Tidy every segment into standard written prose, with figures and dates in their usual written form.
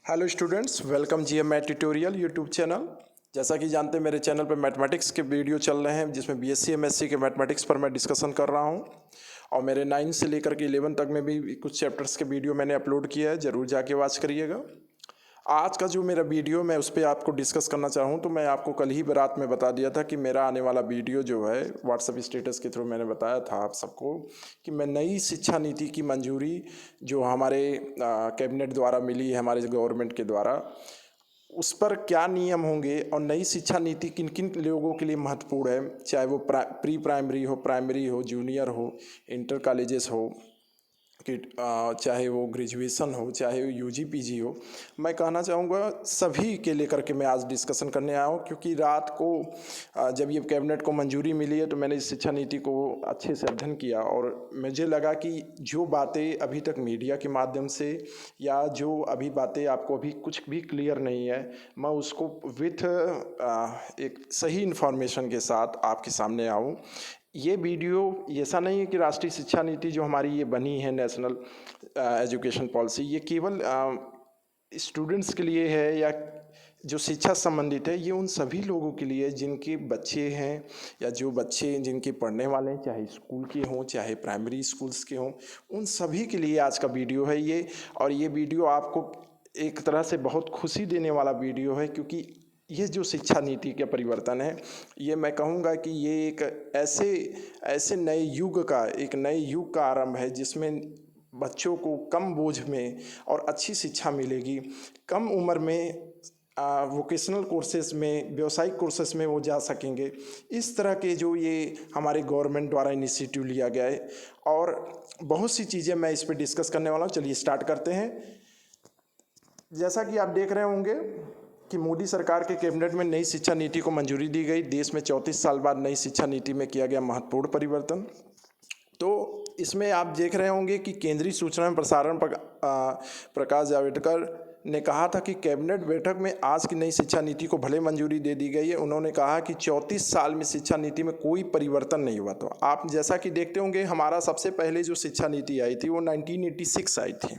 Hello students, welcome GM math tutorial YouTube channel. जैसा कि जानते हैं मेरे चैनल पर मैथमेटिक्स के वीडियो चल रहे हैं जिसमें बीएससी एमएससी के मैथमेटिक्स पर मैं डिस्कशन कर रहा हूं और मेरे 9 से लेकर के 11 तक में भी कुछ चैप्टर्स के वीडियो मैंने अपलोड किया है, ज़रूर जाके वॉच करिएगा। आज का जो मेरा वीडियो मैं उस पर आपको डिस्कस करना चाहूँ तो मैं आपको कल ही रात में बता दिया था कि मेरा आने वाला वीडियो जो है व्हाट्सएप स्टेटस के थ्रू मैंने बताया था आप सबको कि मैं नई शिक्षा नीति की मंजूरी जो हमारे कैबिनेट द्वारा मिली है, हमारे गवर्नमेंट के द्वारा, उस पर क्या नियम होंगे और नई शिक्षा नीति किन किन लोगों के लिए महत्वपूर्ण है, चाहे वो प्री प्राइमरी हो, जूनियर हो, इंटर कॉलेजेस हो कि चाहे वो ग्रेजुएशन हो, चाहे वो यूजी पीजी हो। मैं कहना चाहूँगा सभी के लेकर के मैं आज डिस्कशन करने आया हूँ, क्योंकि रात को जब ये कैबिनेट को मंजूरी मिली है तो मैंने इस शिक्षा नीति को अच्छे से अध्ययन किया और मुझे लगा कि जो बातें अभी तक मीडिया के माध्यम से या जो अभी बातें आपको अभी कुछ भी क्लियर नहीं है, मैं उसको विथ एक सही इन्फॉर्मेशन के साथ आपके सामने आऊँ। ये वीडियो ऐसा नहीं है कि राष्ट्रीय शिक्षा नीति जो हमारी ये बनी है, नेशनल एजुकेशन पॉलिसी, ये केवल स्टूडेंट्स के लिए है या जो शिक्षा संबंधित है, ये उन सभी लोगों के लिए जिनके बच्चे हैं या जो बच्चे जिनके पढ़ने वाले हैं, चाहे स्कूल के हों चाहे प्राइमरी स्कूल्स के हों, उन सभी के लिए आज का वीडियो है ये। और ये वीडियो आपको एक तरह से बहुत खुशी देने वाला वीडियो है, क्योंकि ये जो शिक्षा नीति का परिवर्तन है, ये मैं कहूँगा कि ये एक ऐसे नए युग का आरंभ है जिसमें बच्चों को कम बोझ में और अच्छी शिक्षा मिलेगी। कम उम्र में वोकेशनल कोर्सेज में, व्यावसायिक कोर्सेज में वो जा सकेंगे। इस तरह के जो ये हमारे गवर्नमेंट द्वारा इनिशिएटिव लिया गया है और बहुत सी चीज़ें मैं इस पर डिस्कस करने वाला हूँ। चलिए स्टार्ट करते हैं। जैसा कि आप देख रहे होंगे कि मोदी सरकार के कैबिनेट में नई शिक्षा नीति को मंजूरी दी गई। देश में 34 साल बाद नई शिक्षा नीति में किया गया महत्वपूर्ण परिवर्तन। तो इसमें आप देख रहे होंगे कि केंद्रीय सूचना एवं प्रसारण प्रकाश जावड़ेकर ने कहा था कि कैबिनेट बैठक में आज की नई शिक्षा नीति को भले मंजूरी दे दी गई है। उन्होंने कहा कि 34 साल में शिक्षा नीति में कोई परिवर्तन नहीं हुआ। तो आप जैसा कि देखते होंगे, हमारा सबसे पहले जो शिक्षा नीति आई थी वो 1986 आई थी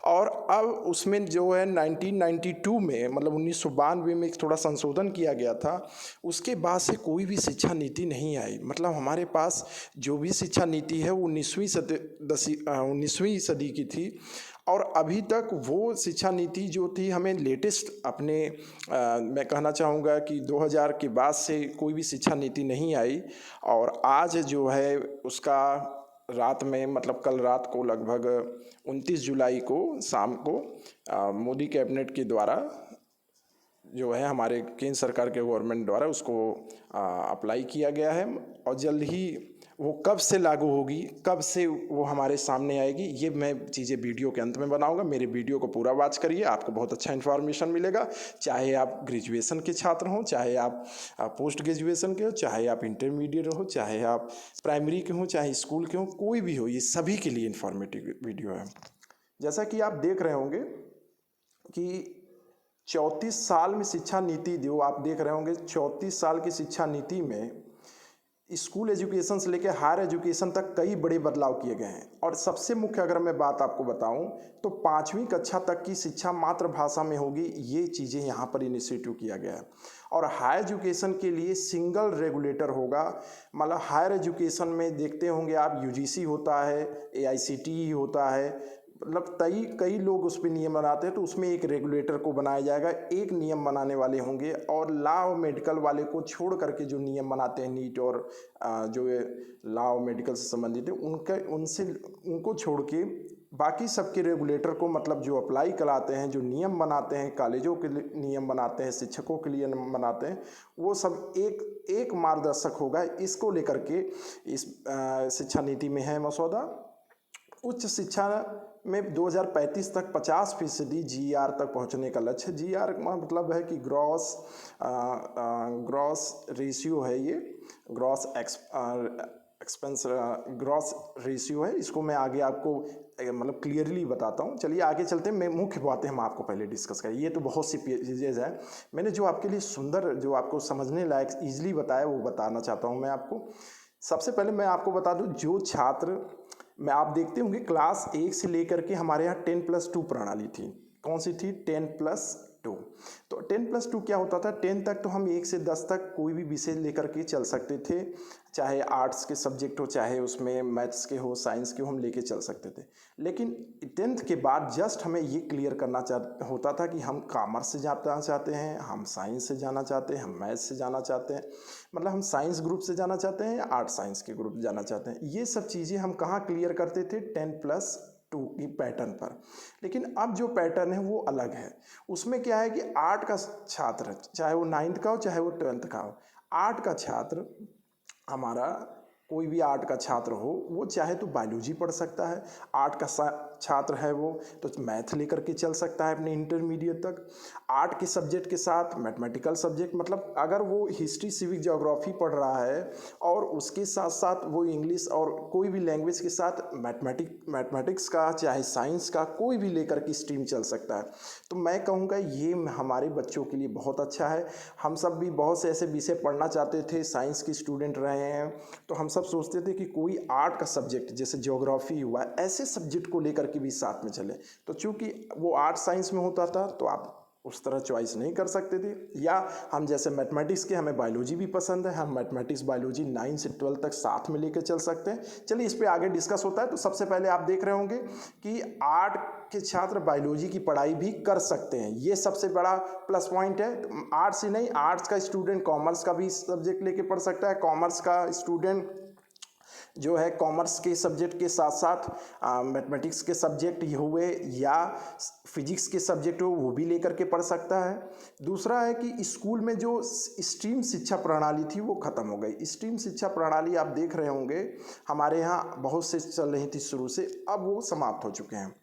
और अब उसमें जो है 1992 में, मतलब 1992 में एक थोड़ा संशोधन किया गया था। उसके बाद से कोई भी शिक्षा नीति नहीं आई। मतलब हमारे पास जो भी शिक्षा नीति है वो 19वीं सदी की थी और अभी तक वो शिक्षा नीति जो थी हमें लेटेस्ट अपने मैं कहना चाहूँगा कि 2000 के बाद से कोई भी शिक्षा नीति नहीं आई। और आज जो है उसका रात में, मतलब कल रात को लगभग 29 जुलाई को शाम को मोदी कैबिनेट के द्वारा जो है हमारे केंद्र सरकार के गवर्नमेंट द्वारा उसको अप्लाई किया गया है और जल्द ही वो कब से लागू होगी, कब से वो हमारे सामने आएगी, ये मैं चीज़ें वीडियो के अंत में बनाऊंगा। मेरे वीडियो को पूरा वॉच करिए, आपको बहुत अच्छा इन्फॉर्मेशन मिलेगा। चाहे आप ग्रेजुएशन के छात्र हों, चाहे आप पोस्ट ग्रेजुएशन के हो, चाहे आप इंटरमीडिएट हो, चाहे आप प्राइमरी के हों, चाहे स्कूल के हों, कोई भी हो, ये सभी के लिए इन्फॉर्मेटिव वीडियो है। जैसा कि आप देख रहे होंगे कि 34 साल में शिक्षा नीति जो आप देख रहे होंगे, 34 साल की शिक्षा नीति में स्कूल एजुकेशन से लेकर हायर एजुकेशन तक कई बड़े बदलाव किए गए हैं। और सबसे मुख्य अगर मैं बात आपको बताऊं तो 5वीं कक्षा तक की शिक्षा मातृभाषा में होगी। ये चीज़ें यहाँ पर इनिशिएटिव किया गया है। और हायर एजुकेशन के लिए सिंगल रेगुलेटर होगा। मतलब हायर एजुकेशन में देखते होंगे आप, यूजीसी होता है, एआईसीटीई होता है, मतलब कई लोग उस पर नियम बनाते हैं, तो उसमें एक रेगुलेटर को बनाया जाएगा, एक नियम बनाने वाले होंगे। और लॉ और मेडिकल वाले को छोड़ करके जो नियम बनाते हैं, नीट और जो लॉ और मेडिकल से संबंधित है, उनको छोड़ के बाकी सबके रेगुलेटर को, मतलब जो अप्लाई कराते हैं, जो नियम बनाते हैं, कॉलेजों के लिए नियम बनाते हैं, शिक्षकों के लिए बनाते हैं, वो सब एक मार्गदर्शक होगा। इसको लेकर के इस शिक्षा नीति में है मसौदा। उच्च शिक्षा में 2035 तक 50% जीआर तक पहुंचने का लक्ष्य। जीआर का मतलब है कि ग्रॉस रेशियो है, ये ग्रॉस रेशियो है। इसको मैं आगे आपको मतलब क्लियरली बताता हूँ। चलिए आगे चलते हैं। मैं मुख्य बातें हम आपको पहले डिस्कस करें। ये तो बहुत सी चीज़ें हैं, मैंने जो आपके लिए सुंदर, जो आपको समझने लायक ईजिली बताया, वो बताना चाहता हूँ मैं आपको। सबसे पहले मैं आपको बता दूँ, जो छात्र, मैं आप देखते होंगे क्लास 1 से लेकर के हमारे यहाँ 10+2 प्रणाली थी। कौन सी थी, 10+2। तो 10+2 क्या होता था, 10 तक तो हम 1 से 10 तक कोई भी विषय लेकर के चल सकते थे, चाहे आर्ट्स के सब्जेक्ट हो, चाहे उसमें मैथ्स के हो, साइंस के हो, हम लेके चल सकते थे। लेकिन 10th के बाद जस्ट हमें ये क्लियर करना होता था कि हम कॉमर्स से जाना चाहते हैं, हम साइंस से जाना चाहते हैं, हम मैथ्स से जाना चाहते हैं, मतलब हम साइंस ग्रुप से जाना चाहते हैं या आर्ट साइंस के ग्रुप जाना चाहते हैं। ये सब चीज़ें हम कहाँ क्लियर करते थे, 10+2 की पैटर्न पर। लेकिन अब जो पैटर्न है वो अलग है। उसमें क्या है कि आर्ट का छात्र, चाहे वो 9th का हो चाहे वो 12th का हो, आर्ट का छात्र हमारा, कोई भी आर्ट का छात्र हो, वो चाहे तो बायोलॉजी पढ़ सकता है, आर्ट का छात्र है वो तो मैथ लेकर के चल सकता है अपने इंटरमीडिएट तक। आर्ट के सब्जेक्ट के साथ मैथमेटिकल सब्जेक्ट, मतलब अगर वो हिस्ट्री सिविक ज्योग्राफी पढ़ रहा है और उसके साथ साथ वो इंग्लिश और कोई भी लैंग्वेज के साथ मैथमेटिक्स का चाहे साइंस का कोई भी लेकर के स्ट्रीम चल सकता है। तो मैं कहूँगा ये हमारे बच्चों के लिए बहुत अच्छा है। हम सब भी बहुत से ऐसे विषय पढ़ना चाहते थे, साइंस के स्टूडेंट रहे हैं, तो हम सब सोचते थे कि कोई आर्ट का सब्जेक्ट जैसे ज्योग्राफी हुआ, ऐसे सब्जेक्ट को लेकर के भी साथ में चले। तो चूंकि वो आर्ट साइंस में होता था तो आप उस तरह चॉइस नहीं कर सकते थे, या हम जैसे मैथमेटिक्स के, हमें बायोलॉजी भी पसंद है, हम मैथमेटिक्स बायोलॉजी 9 से 12 तक साथ में लेकर चल सकते हैं। चलिए इस पे आगे डिस्कस होता है। तो सबसे पहले आप देख रहे होंगे कि आर्ट के छात्र बायोलॉजी की पढ़ाई भी कर सकते हैं, ये सबसे बड़ा प्लस पॉइंट है। आर्ट्स ही नहीं, आर्ट्स का स्टूडेंट कॉमर्स का भी सब्जेक्ट लेके पढ़ सकता है, कॉमर्स का स्टूडेंट जो है कॉमर्स के सब्जेक्ट के साथ साथ मैथमेटिक्स के सब्जेक्ट हुए या फिजिक्स के सब्जेक्ट हो वो भी लेकर के पढ़ सकता है। दूसरा है कि स्कूल में जो स्ट्रीम शिक्षा प्रणाली थी वो ख़त्म हो गई। स्ट्रीम शिक्षा प्रणाली आप देख रहे होंगे हमारे यहाँ बहुत से चल रही थी शुरू से, अब वो समाप्त हो चुके हैं।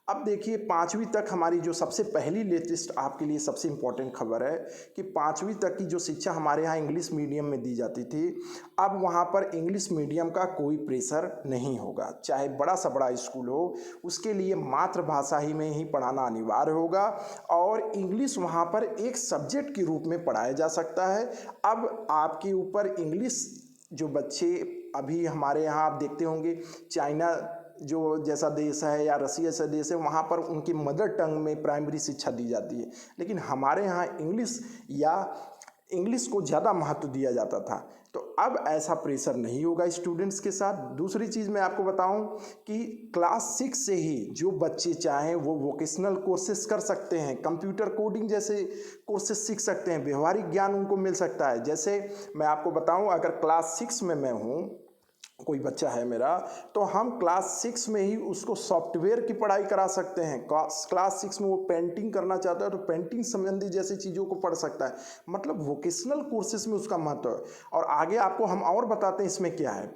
अब देखिए 5वीं तक हमारी जो सबसे पहली लेटेस्ट आपके लिए सबसे इम्पोर्टेंट खबर है कि 5वीं तक की जो शिक्षा हमारे यहाँ इंग्लिश मीडियम में दी जाती थी, अब वहाँ पर इंग्लिश मीडियम का कोई प्रेशर नहीं होगा। चाहे बड़ा सा बड़ा स्कूल हो, उसके लिए मातृभाषा ही में ही पढ़ाना अनिवार्य होगा और इंग्लिश वहाँ पर एक सब्जेक्ट के रूप में पढ़ाया जा सकता है। अब आपके ऊपर इंग्लिश, जो बच्चे अभी हमारे यहाँ आप देखते होंगे चाइना जो जैसा देश है या रसिया जैसा देश है, वहाँ पर उनकी मदर टंग में प्राइमरी शिक्षा दी जाती है, लेकिन हमारे यहाँ इंग्लिश को ज़्यादा महत्व दिया जाता था। तो अब ऐसा प्रेशर नहीं होगा स्टूडेंट्स के साथ। दूसरी चीज़ मैं आपको बताऊं कि क्लास 6 से ही जो बच्चे चाहें वो वोकेशनल कोर्सेज कर सकते हैं, कंप्यूटर कोडिंग जैसे कोर्सेज सीख सकते हैं, व्यवहारिक ज्ञान उनको मिल सकता है। जैसे मैं आपको बताऊं, अगर क्लास 6 में मैं हूँ, कोई बच्चा है मेरा, तो हम क्लास 6 में ही उसको सॉफ्टवेयर की पढ़ाई करा सकते हैं। क्लास 6 में वो पेंटिंग करना चाहता है तो पेंटिंग संबंधी जैसी चीज़ों को पढ़ सकता है। मतलब वोकेशनल कोर्सेज में उसका महत्व है। और आगे आपको हम और बताते हैं इसमें क्या है।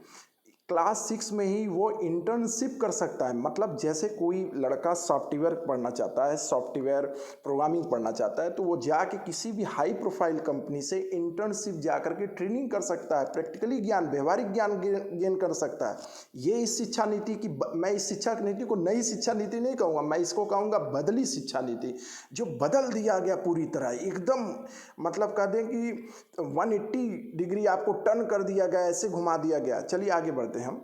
क्लास 6 में ही वो इंटर्नशिप कर सकता है। मतलब जैसे कोई लड़का सॉफ्टवेयर पढ़ना चाहता है, सॉफ्टवेयर प्रोग्रामिंग पढ़ना चाहता है, तो वो जाके किसी भी हाई प्रोफाइल कंपनी से इंटर्नशिप जाकर के ट्रेनिंग कर सकता है, प्रैक्टिकली ज्ञान, व्यवहारिक ज्ञान गेन कर सकता है। ये इस शिक्षा नीति की, मैं इस शिक्षा नीति को नई शिक्षा नीति नहीं कहूँगा, मैं इसको कहूँगा बदली शिक्षा नीति, जो बदल दिया गया पूरी तरह एकदम। मतलब कह दें कि 180 डिग्री आपको टर्न कर दिया गया, ऐसे घुमा दिया गया। चलिए आगे बढ़ते हैं हम।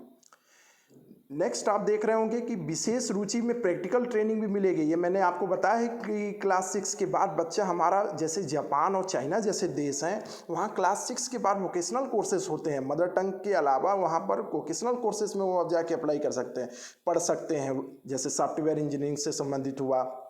नेक्स्ट आप देख रहे होंगे कि विशेष रुचि में प्रैक्टिकल ट्रेनिंग भी मिलेगी। ये मैंने आपको बताया है कि क्लास 6 के बाद बच्चा हमारा, जैसे जापान और चाइना जैसे देश हैं, वहाँ क्लास 6 के बाद वोकेशनल कोर्सेज होते हैं। मदर टंग के अलावा वहाँ पर वोकेशनल कोर्सेज में वो जाके अप्लाई कर सकते हैं, पढ़ सकते हैं। जैसे सॉफ्टवेयर इंजीनियरिंग से संबंधित हुआ,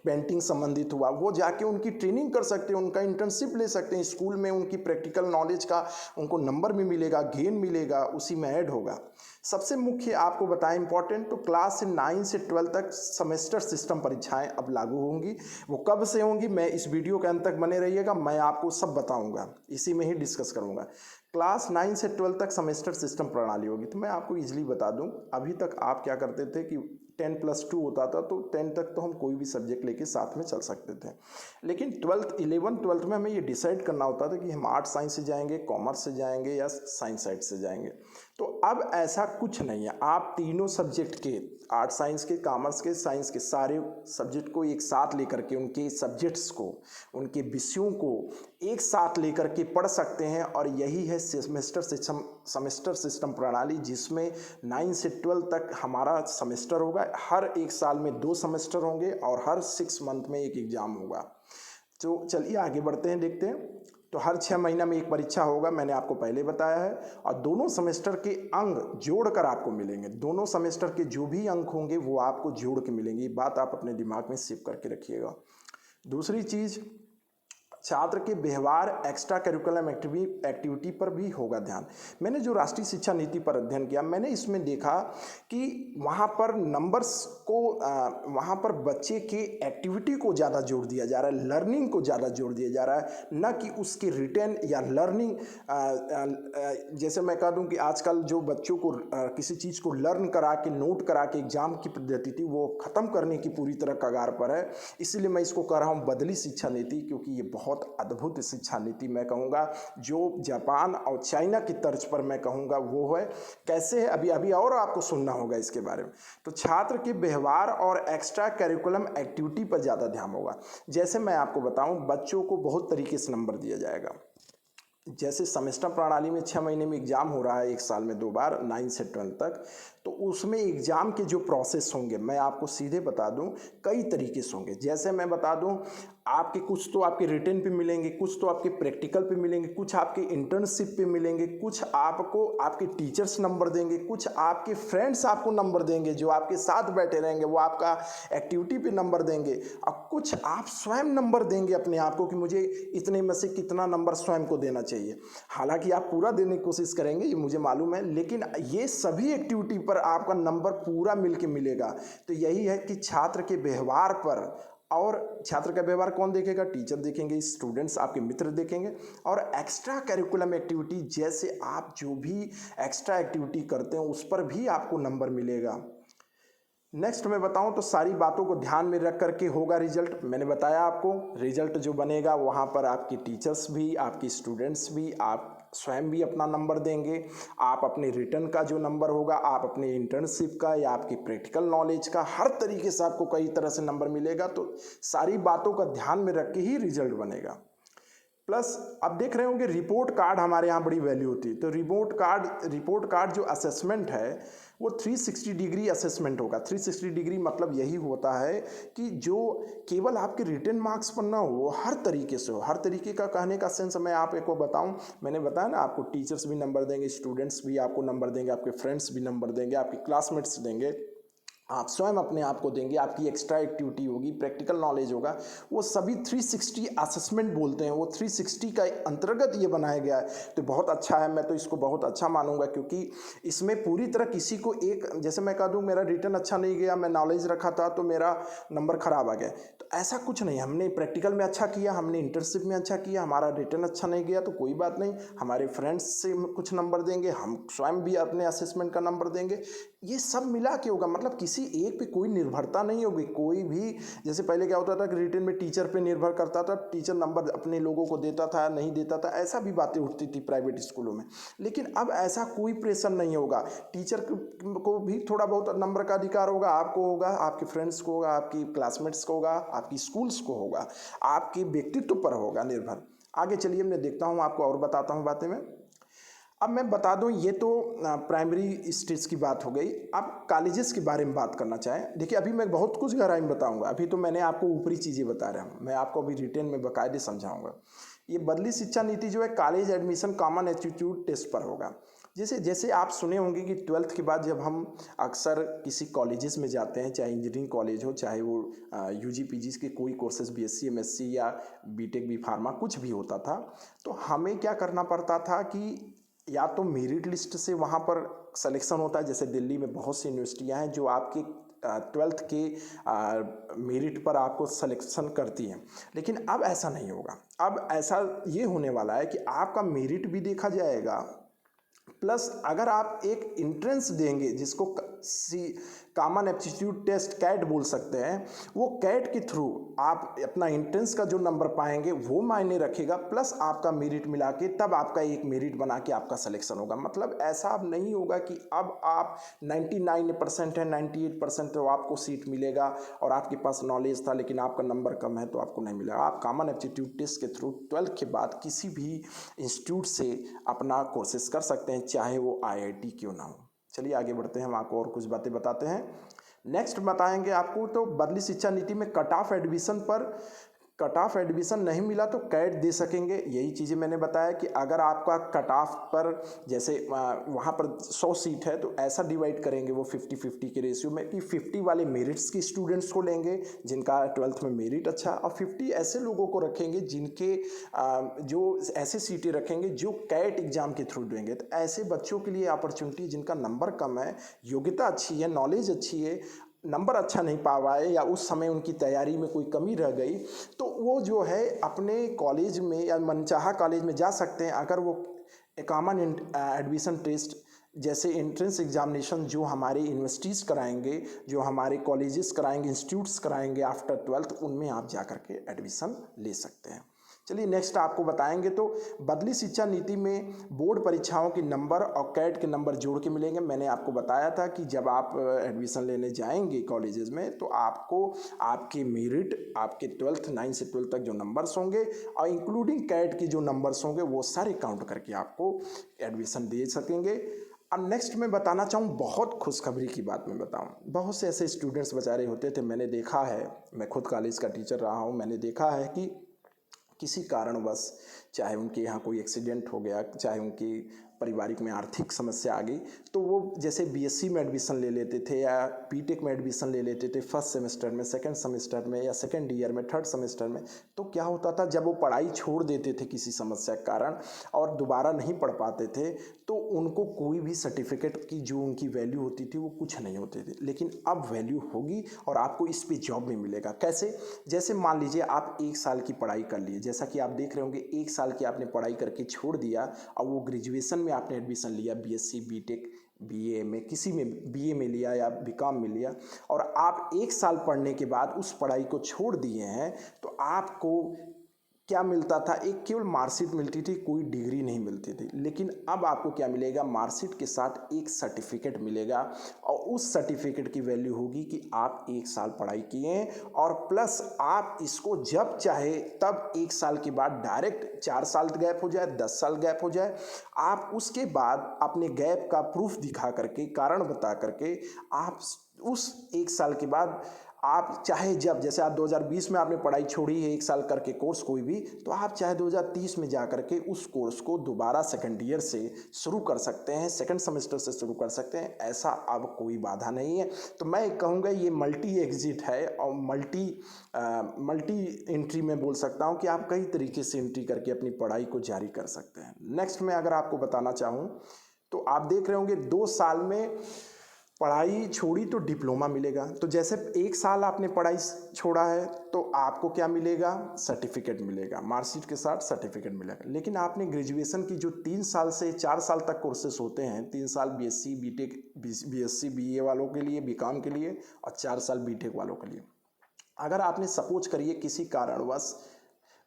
पेंटिंग संबंधित हुआ, वो जाके उनकी ट्रेनिंग कर सकते हैं, उनका इंटर्नशिप ले सकते हैं। स्कूल में उनकी प्रैक्टिकल नॉलेज का उनको नंबर भी मिलेगा, गेन मिलेगा, उसी में ऐड होगा। सबसे मुख्य आपको बताएं इंपॉर्टेंट, तो क्लास 9 से 12 तक सेमेस्टर सिस्टम परीक्षाएं अब लागू होंगी। वो कब से होंगी, मैं इस वीडियो के अंत तक बने रहिएगा, मैं आपको सब बताऊंगा, इसी में ही डिस्कस करूंगा। क्लास 9 से 12 तक सेमेस्टर सिस्टम प्रणाली होगी। तो मैं आपको इजीली बता दूं, अभी तक आप क्या करते थे कि 10+2 होता था, तो 10 तक तो हम कोई भी सब्जेक्ट लेके साथ में चल सकते थे। लेकिन 11th में हमें ये डिसाइड करना होता था कि हम आर्ट साइंस से जाएंगे, कॉमर्स से जाएंगे या साइंस साइड से जाएंगे। तो अब ऐसा कुछ नहीं है, आप तीनों सब्जेक्ट के, आर्ट साइंस के, कॉमर्स के, साइंस के सारे सब्जेक्ट को एक साथ लेकर के, उनके सब्जेक्ट्स को, उनके विषयों को एक साथ लेकर के पढ़ सकते हैं। और यही है सेमेस्टर सिस्टम प्रणाली, जिसमें 9 से 12 तक हमारा सेमेस्टर होगा। हर एक साल में 2 सेमेस्टर होंगे और हर 6 मंथ में एक एग्ज़ाम होगा। तो चलिए आगे बढ़ते हैं, देखते हैं। तो हर 6 महीना में एक परीक्षा होगा, मैंने आपको पहले बताया है। और दोनों सेमेस्टर के अंक जोड़कर आपको मिलेंगे। दोनों सेमेस्टर के जो भी अंक होंगे वो आपको जोड़ के मिलेंगे। ये बात आप अपने दिमाग में सेव करके रखिएगा। दूसरी चीज़, छात्र के व्यवहार, एक्स्ट्रा करिकुलम एक्टिविटी पर भी होगा ध्यान। मैंने जो राष्ट्रीय शिक्षा नीति पर अध्ययन किया, मैंने इसमें देखा कि वहाँ पर नंबर्स को, वहाँ पर बच्चे के एक्टिविटी को ज़्यादा जोर दिया जा रहा है, लर्निंग को ज़्यादा जोर दिया जा रहा है, न कि उसके रिटेन या लर्निंग। जैसे मैं कह दूँ कि आजकल जो बच्चों को किसी चीज़ को लर्न करा के, नोट करा के एग्जाम की पद्धति थी, वो ख़त्म करने की पूरी तरह कगार पर है। इसीलिए मैं इसको कह रहा हूँ बदली शिक्षा नीति, क्योंकि ये बहुत अद्भुत शिक्षा नीति मैं कहूँगा, जो जापान और चाइना की तर्ज पर मैं कहूँगा वो है। कैसे है अभी और आपको सुनना होगा इसके बारे में। तो छात्र के व्यवहार और एक्स्ट्रा करिकुलम एक्टिविटी पर ज़्यादा ध्यान होगा। जैसे मैं आपको बताऊं, बच्चों को बहुत तरीके से नंबर दिया जाएगा। जैसे सेमेस्टर प्रणाली में 6 महीने में एग्ज़ाम हो रहा है, एक साल में 2 बार, 9 से 12 तक। तो उसमें एग्ज़ाम के जो प्रोसेस होंगे, मैं आपको सीधे बता दूं, कई तरीके से होंगे। जैसे मैं बता दूं, आपके कुछ तो आपके रिटन पे मिलेंगे, कुछ तो आपके प्रैक्टिकल पे मिलेंगे, कुछ आपके इंटर्नशिप पे मिलेंगे, कुछ आपको आपके टीचर्स नंबर देंगे, कुछ आपके फ्रेंड्स आपको नंबर देंगे, जो आपके साथ बैठे रहेंगे वो आपका एक्टिविटी पे नंबर देंगे, और कुछ आप स्वयं नंबर देंगे अपने आप को कि मुझे इतने में से कितना नंबर स्वयं को देना चाहिए। हालांकि आप पूरा देने की कोशिश करेंगे, ये मुझे मालूम है, लेकिन ये सभी एक्टिविटी पर आपका नंबर पूरा मिलके मिलेगा। तो यही है कि छात्र के व्यवहार पर, और छात्र का व्यवहार कौन देखेगा? टीचर देखेंगे, स्टूडेंट्स, आपके मित्र देखेंगे। और एक्स्ट्रा करिकुलम एक्टिविटी, जैसे आप जो भी एक्स्ट्रा एक्टिविटी करते हैं उस पर भी आपको नंबर मिलेगा। नेक्स्ट मैं बताऊं तो सारी बातों को ध्यान में रख करके होगा रिजल्ट। मैंने बताया आपको रिजल्ट जो बनेगा वहाँ पर आपके टीचर्स भी, आपके स्टूडेंट्स भी, आप स्वयं भी अपना नंबर देंगे। आप अपने रिटर्न का जो नंबर होगा, आप अपने इंटर्नशिप का या आपकी प्रैक्टिकल नॉलेज का, हर तरीके से आपको कई तरह से नंबर मिलेगा। तो सारी बातों का ध्यान में रख के ही रिजल्ट बनेगा। प्लस अब देख रहे होंगे रिपोर्ट कार्ड हमारे यहाँ बड़ी वैल्यू होती है। तो रिपोर्ट कार्ड जो असेसमेंट है वो 360 डिग्री असेसमेंट होगा। 360 डिग्री मतलब यही होता है कि जो केवल आपके रिटन मार्क्स पर ना हो, वो हर तरीके से हो। हर तरीके का कहने का सेंस मैं आपको बताऊं, मैंने बताया ना, आपको टीचर्स भी नंबर देंगे, स्टूडेंट्स भी आपको नंबर देंगे, आपके फ्रेंड्स भी नंबर देंगे, आपके क्लासमेट्स देंगे, आप स्वयं अपने आप को देंगे, आपकी एक्स्ट्रा एक्टिविटी होगी, प्रैक्टिकल नॉलेज होगा, वो सभी 360 असेसमेंट बोलते हैं। वो 360 का अंतर्गत ये बनाया गया है। तो बहुत अच्छा है, मैं तो इसको बहुत अच्छा मानूंगा, क्योंकि इसमें पूरी तरह किसी को एक, जैसे मैं कह दूं मेरा रिटर्न अच्छा नहीं गया, मैं नॉलेज रखा था तो मेरा नंबर खराब आ गया, तो ऐसा कुछ नहीं। हमने प्रैक्टिकल में अच्छा किया, हमने इंटर्नशिप में अच्छा किया, हमारा रिटर्न अच्छा नहीं गया तो कोई बात नहीं, हमारे फ्रेंड्स से कुछ नंबर देंगे, हम स्वयं भी अपने असेसमेंट का नंबर देंगे। ये सब मिला के होगा, मतलब किसी एक पे कोई निर्भरता नहीं होगी। कोई भी, जैसे पहले क्या होता था कि रिटन में टीचर पे निर्भर करता था, टीचर नंबर अपने लोगों को देता था, नहीं देता था, ऐसा भी बातें उठती थी प्राइवेट स्कूलों में। लेकिन अब ऐसा कोई प्रेशर नहीं होगा। टीचर को भी थोड़ा बहुत नंबर का अधिकार होगा, आपको होगा, आपके फ्रेंड्स को होगा, आपकी क्लासमेट्स को होगा, आपकी स्कूल्स को होगा, आपके व्यक्तित्व पर होगा निर्भर। आगे चलिए मैं देखता हूँ, आपको और बताता हूँ बातें में। अब मैं बता दूं, ये तो प्राइमरी स्टेज की बात हो गई। अब कॉलेजेस के बारे में बात करना चाहें, देखिए अभी मैं बहुत कुछ गहराई में बताऊंगा। अभी तो मैंने आपको ऊपरी चीज़ें बता रहा हूँ, मैं आपको अभी रिटेन में बाकायदे समझाऊंगा। ये बदली शिक्षा नीति जो है college admission common aptitude test पर होगा। जैसे आप सुने होंगे कि 12th के बाद जब हम अक्सर किसी कॉलेजेस में जाते हैं, चाहे इंजीनियरिंग कॉलेज हो, चाहे वो यूजी पीजी के कोई कोर्सेज, बीएससी एमएससी या बीटेक बी फार्मा कुछ भी होता था, तो हमें क्या करना पड़ता था कि या तो मेरिट लिस्ट से वहाँ पर सिलेक्शन होता है। जैसे दिल्ली में बहुत सी यूनिवर्सिटियाँ हैं जो आपके 12th के मेरिट पर आपको सिलेक्शन करती हैं। लेकिन अब ऐसा नहीं होगा। अब ऐसा ये होने वाला है कि आपका मेरिट भी देखा जाएगा, प्लस अगर आप एक एंट्रेंस देंगे, जिसको कॉमन एप्टीट्यूड टेस्ट कैट बोल सकते हैं, वो कैट के थ्रू आप अपना एंट्रेंस का जो नंबर पाएंगे वो मायने रखेगा, प्लस आपका मेरिट मिला के तब आपका एक मेरिट बना के आपका सिलेक्शन होगा। मतलब ऐसा अब नहीं होगा कि अब आप 99% है, 98% तो आपको सीट मिलेगा और आपके पास नॉलेज था लेकिन आपका नंबर कम है तो आपको नहीं मिलेगा। आप कॉमन एप्टीट्यूड टेस्ट के थ्रू 12th के बाद किसी भी इंस्टीट्यूट से अपना कोर्सेज कर सकते हैं, चाहे वो IIT क्यों ना हो। चलिए आगे बढ़ते हैं, हम आपको और कुछ बातें बताते हैं। नेक्स्ट बताएंगे आपको, तो बदली शिक्षा नीति में कट ऑफ एडमिशन नहीं मिला तो कैट दे सकेंगे। यही चीज़ें मैंने बताया कि अगर आपका कट ऑफ पर जैसे वहाँ पर 100 सीट है तो ऐसा डिवाइड करेंगे वो 50-50 के रेशियो में कि 50 वाले मेरिट्स के स्टूडेंट्स को लेंगे जिनका 12th में मेरिट अच्छा, और 50 ऐसे लोगों को रखेंगे जिनके जो ऐसे सीटें रखेंगे जो कैट एग्जाम के थ्रू देंगे। तो ऐसे बच्चों के लिए अपॉर्चुनिटी जिनका नंबर कम है, योग्यता अच्छी है, नॉलेज अच्छी है, नंबर अच्छा नहीं पा पाए या उस समय उनकी तैयारी में कोई कमी रह गई, तो वो जो है अपने कॉलेज में या मनचाहा कॉलेज में जा सकते हैं अगर वो कॉमन एडमिशन टेस्ट जैसे एंट्रेंस एग्जामिनेशन जो हमारे यूनिवर्सिटीज़ कराएंगे, जो हमारे कॉलेजेस कराएंगे, इंस्टीट्यूट्स कराएंगे आफ्टर 12th, उनमें आप जा कर के एडमिशन ले सकते हैं। चलिए नेक्स्ट आपको बताएंगे, तो बदली शिक्षा नीति में बोर्ड परीक्षाओं के नंबर और कैट के नंबर जोड़ के मिलेंगे। मैंने आपको बताया था कि जब आप एडमिशन लेने जाएंगे कॉलेजेस में तो आपको आपके मेरिट, आपके 12th 9 से 12 तक जो नंबर्स होंगे और इंक्लूडिंग कैट के जो नंबर्स होंगे वो सारे काउंट करके आपको एडमिशन दे सकेंगे। अब नेक्स्ट मैं बताना चाहूँ, बहुत खुशखबरी की बात मैं बताऊँ। बहुत से ऐसे स्टूडेंट्स बेचारे होते थे, मैंने देखा है, मैं खुद कॉलेज का टीचर रहा हूँ, मैंने देखा है कि किसी कारणवश, चाहे उनके यहाँ कोई एक्सीडेंट हो गया, चाहे उनकी पारिवारिक में आर्थिक समस्या आ गई, तो वो जैसे BSc में एडमिशन ले लेते थे या BTech में एडमिशन ले लेते थे फर्स्ट सेमेस्टर में, सेकंड सेमेस्टर में या सेकंड ईयर में, थर्ड सेमेस्टर में, तो क्या होता था जब वो पढ़ाई छोड़ देते थे किसी समस्या के कारण और दोबारा नहीं पढ़ पाते थे तो उनको कोई भी सर्टिफिकेट की जो उनकी वैल्यू होती थी वो कुछ नहीं होती थी। लेकिन अब वैल्यू होगी और आपको इस पे जॉब भी मिलेगा। कैसे? जैसे मान लीजिए आप 1 साल की पढ़ाई कर लिए, जैसा कि आप देख रहे होंगे 1 साल की आपने पढ़ाई करके छोड़ दिया और वो ग्रेजुएशन में आपने एडमिशन लिया, BSc BTech BA में, किसी में BA में लिया या BCom में लिया, और आप 1 साल पढ़ने के बाद उस पढ़ाई को छोड़ दिए हैं, तो आपको क्या मिलता था? एक केवल मार्कशीट मिलती थी, कोई डिग्री नहीं मिलती थी। लेकिन अब आपको क्या मिलेगा? मार्कशीट के साथ एक सर्टिफिकेट मिलेगा और उस सर्टिफिकेट की वैल्यू होगी कि आप 1 साल पढ़ाई किए और प्लस आप इसको जब चाहे तब 1 साल के बाद डायरेक्ट 4 साल गैप हो जाए, 10 साल गैप हो जाए, आप उसके बाद अपने गैप का प्रूफ दिखा करके, कारण बता करके आप उस 1 साल के बाद आप चाहे जब, जैसे आप 2020 में आपने पढ़ाई छोड़ी है 1 साल करके कोर्स कोई भी, तो आप चाहे 2030 में जा करके उस कोर्स को दोबारा सेकंड ईयर से शुरू कर सकते हैं, सेकंड सेमेस्टर से शुरू कर सकते हैं। ऐसा अब कोई बाधा नहीं है। तो मैं कहूँगा ये मल्टी एग्जिट है और मल्टी एंट्री में बोल सकता हूँ कि आप कई तरीके से एंट्री करके अपनी पढ़ाई को जारी कर सकते हैं। नेक्स्ट में अगर आपको बताना चाहूँ तो आप देख रहे होंगे 2 साल में पढ़ाई छोड़ी तो डिप्लोमा मिलेगा। तो जैसे 1 साल आपने पढ़ाई छोड़ा है तो आपको क्या मिलेगा? सर्टिफिकेट मिलेगा, मार्कशीट के साथ सर्टिफिकेट मिलेगा। लेकिन आपने ग्रेजुएशन की जो 3 साल से 4 साल तक कोर्सेस होते हैं, 3 साल BSc BTech BSc BA वालों के लिए, BCom के लिए, और 4 साल BTech वालों के लिए, अगर आपने सपोज करिए किसी कारणवश,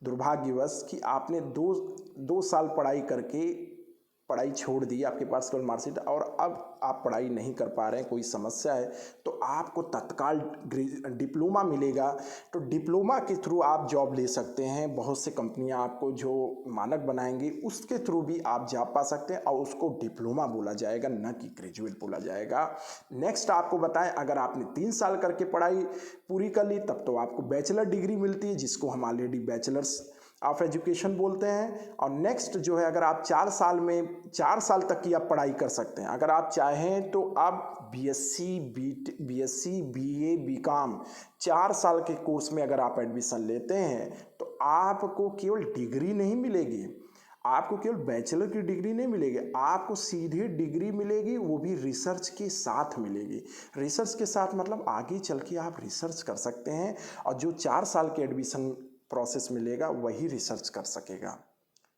दुर्भाग्यवश, कि आपने दो साल पढ़ाई करके पढ़ाई छोड़ दी, आपके पास केवल मार्कशीट और अब आप पढ़ाई नहीं कर पा रहे हैं, कोई समस्या है, तो आपको तत्काल डिप्लोमा मिलेगा। तो डिप्लोमा के थ्रू आप जॉब ले सकते हैं। बहुत से कंपनियां आपको जो मानक बनाएंगी उसके थ्रू भी आप जॉब पा सकते हैं और उसको डिप्लोमा बोला जाएगा, न कि ग्रेजुएट बोला जाएगा। नेक्स्ट आपको बताएं, अगर आपने 3 साल करके पढ़ाई पूरी कर ली तब तो आपको बैचलर डिग्री मिलती है, जिसको हम ऑलरेडी बैचलर्स ऑफ एजुकेशन बोलते हैं। और नेक्स्ट जो है, अगर आप 4 साल में 4 साल तक की आप पढ़ाई कर सकते हैं। अगर आप चाहें तो आप BSc BA BCom 4 साल के कोर्स में अगर आप एडमिशन लेते हैं तो आपको केवल डिग्री नहीं मिलेगी, आपको केवल बैचलर की डिग्री नहीं मिलेगी, आपको सीधे डिग्री मिलेगी, वो भी रिसर्च के साथ मिलेगी। रिसर्च के साथ मतलब आगे चल के आप रिसर्च कर सकते हैं और जो 4 साल के एडमिशन प्रोसेस मिलेगा वही रिसर्च कर सकेगा।